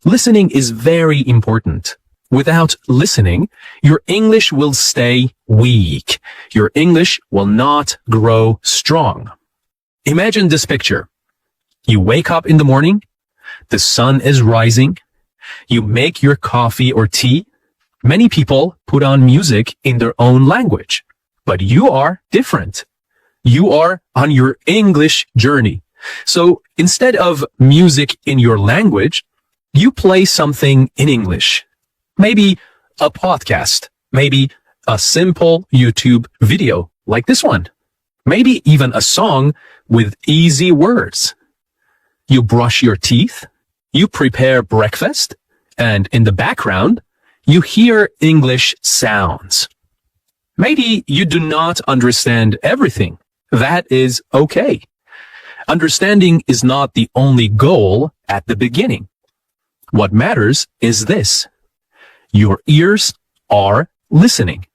Listening is very important. Without listening, your English will stay weak. Your English will not grow strong. Imagine this picture. You wake up in the morning, the sun is rising, you make your coffee or tea. Many people put on music in their own language, but you are different. You are on your English journey. So instead of music in your language, you play something in English. Maybe a podcast, maybe a simple YouTube video like this one, maybe even a song with easy words. You brush your teeth, you prepare breakfast, and in the background, you hear English sounds. Maybe you do not understand everything. That is okay. Understanding is not the only goal at the beginning. What matters is this. Your ears are listening.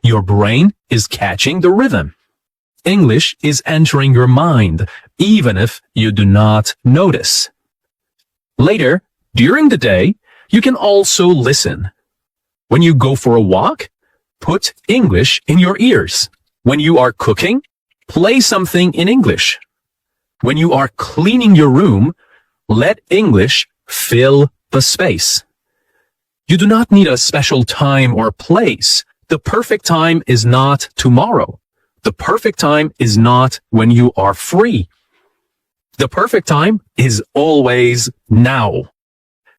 Your brain is catching the rhythm. English is entering your mind, even if you do not notice. Later, during the day, you can also listen. When you go for a walk, put English in your ears. When you are cooking, play something in English. When you are cleaning your room, let English fill the space. You do not need a special time or place. The perfect time is not tomorrow. The perfect time is not when you are free. The perfect time is always now.